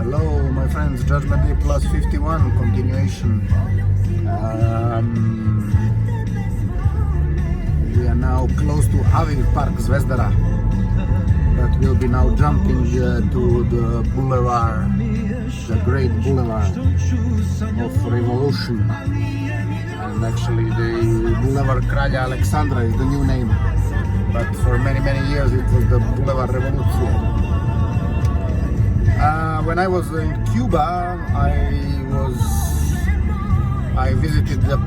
Hello, my friends, Judgement Day plus 51 continuation. We are now close to Aviv Park Zvezdara, but we'll be now jumping to the Bulevar, the great Boulevard of Revolution. And actually the Bulevar Kralja Aleksandra is the new name, but for many years it was the Bulevar Revolucije. When I was in Cuba, I visited the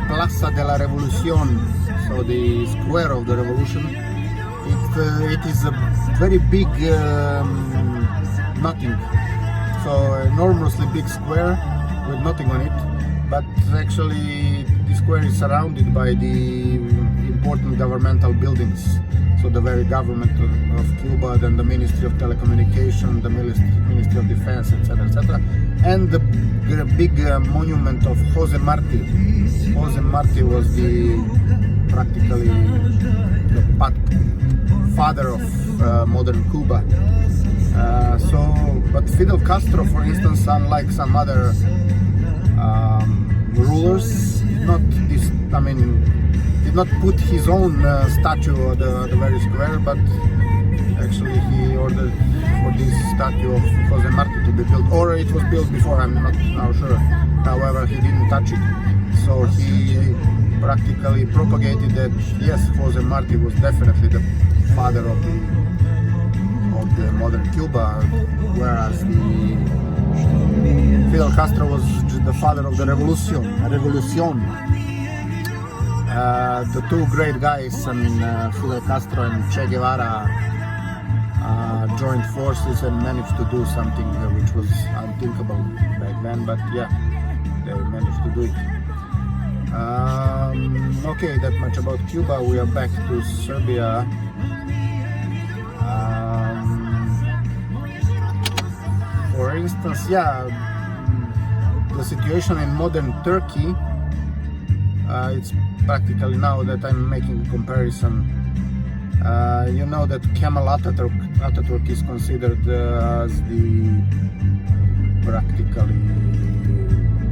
Plaza de la Revolución, so the square of the revolution. It is a very big nothing, so enormously big square with nothing on it. But actually, the square is surrounded by the important governmental buildings. So the very government of Cuba, then the Ministry of Telecommunication, the Ministry of Defense, etc., and the big monument of Jose Marti. Jose Marti was practically the father of modern Cuba. But Fidel Castro, for instance, unlike some other rulers, did not put his own statue at the very square, but actually he ordered for this statue of Jose Marti to be built, or it was built before, I'm not now sure. However, he didn't touch it, so he practically propagated that yes, Jose Marti was definitely the father of the modern Cuba, whereas Fidel Castro was the father of the Revolution. The two great guys, Fidel Castro and Che Guevara, joined forces and managed to do something which was unthinkable back then, but yeah, they managed to do it. Okay, that much about Cuba. We are back to Serbia. For instance, the situation in modern Turkey, it's practically, now that I'm making a comparison, you know that Kemal Atatürk is considered as practically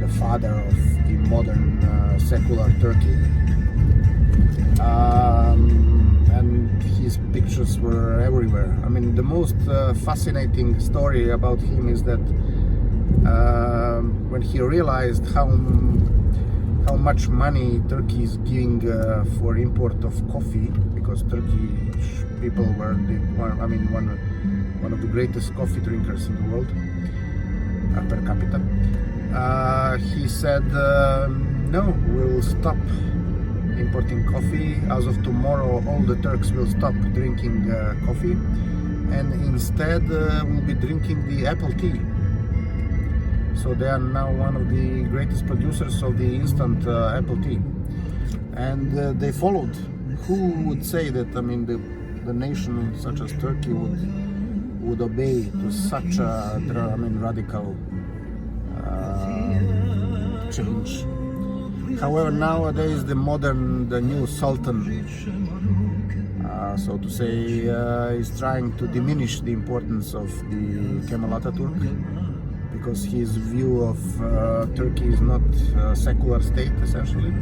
the father of the modern secular Turkey. And his pictures were everywhere. I mean, the most fascinating story about him is that when he realized how much money Turkey is giving for import of coffee, because Turkish people were one of the greatest coffee drinkers in the world per capita. He said, no, we'll stop importing coffee. As of tomorrow, all the Turks will stop drinking coffee, and instead will be drinking the apple tea. So they are now one of the greatest producers of the instant apple tea, and they followed. Who would say that? I mean, the nation such as Turkey would obey to such a radical change. However, nowadays the new Sultan, so to say, is trying to diminish the importance of the Kemal Atatürk, because his view of Turkey is not a secular state, essentially.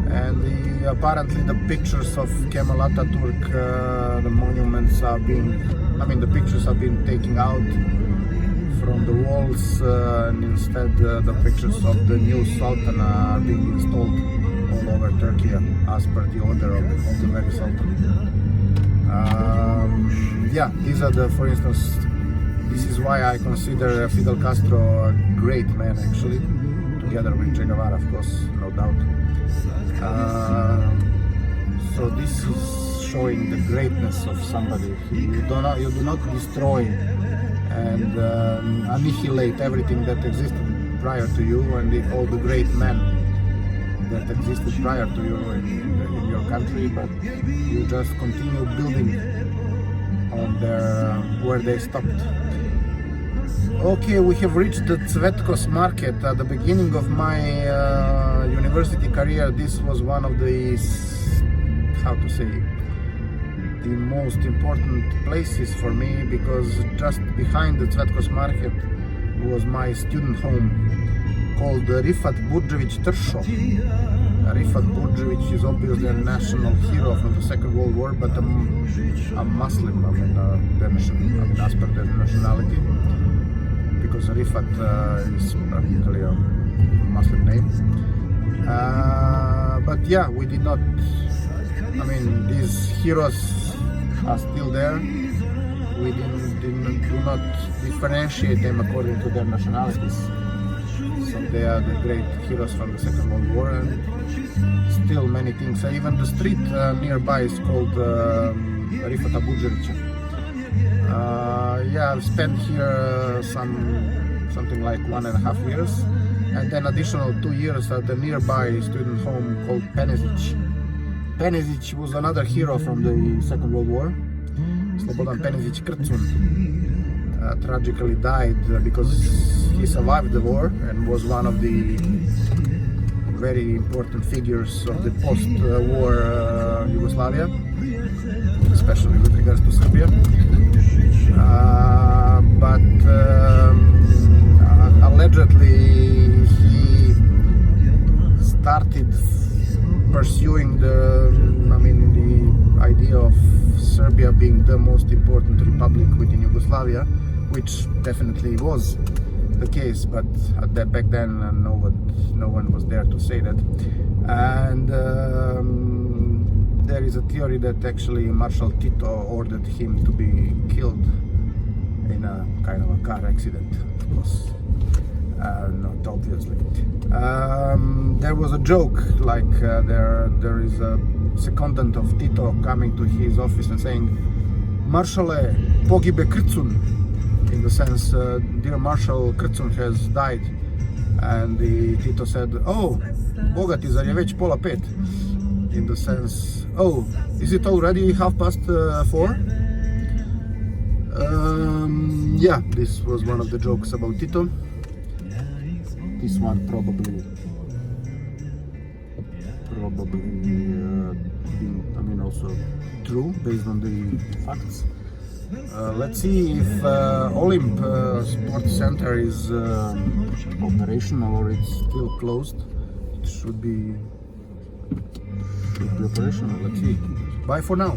And apparently the pictures of Kemal Atatürk, the monuments the pictures are being taken out from the walls, and instead the pictures of the new Sultan are being installed all over Turkey as per the order of the very Sultan. These are for instance, this is why I consider Fidel Castro a great man, actually, together with Che Guevara, of course, no doubt. So this is showing the greatness of somebody. You do not destroy and annihilate everything that existed prior to you, and all the great men that existed prior to you in your country, but you just continue building on where they stopped. Okay, we have reached the Cvetkos market. At the beginning of my university career, this was one of the the most important places for me, because just behind the Cvetkos market was my student home called Rifat Burđević Tršo. Rifat Burđević is obviously a national hero from the Second World War, but a Muslim, as per their nationality, because Rifat is practically a Muslim name. But yeah, we did not, these heroes are still there. We do not differentiate them according to their nationalities. So they are the great heroes from the Second World War, and still many things. Even the street nearby is called Rifata Burđevića. I've spent here something like 1.5 years, and then additional 2 years at the nearby student home called Penezić. Penezić was another hero from the Second World War. Slobodan Penezić Krcun tragically died because he survived the war and was one of the very important figures of the post-war Yugoslavia, especially with regards to Serbia. But allegedly he started pursuing the idea of Serbia being the most important republic within Yugoslavia, which definitely was the case, but back then no one was there to say that. And there is a theory that actually Marshal Tito ordered him to be killed in a kind of a car accident, of course. Not obviously. There was a joke, like there is a secondant of Tito coming to his office and saying, "Maršale, pogibe Krcun," in the sense, dear Marshal, Krcun has died. And Tito said, "Oh, bogati, zar je već 4:30?" In the sense, "Oh, is it already 4:30?" Yeah, this was one of the jokes about Tito. This one probably being, also true based on the facts. Let's see if Olymp Sports Center is operational or it's still closed. It should be operational. Let's see. Bye for now.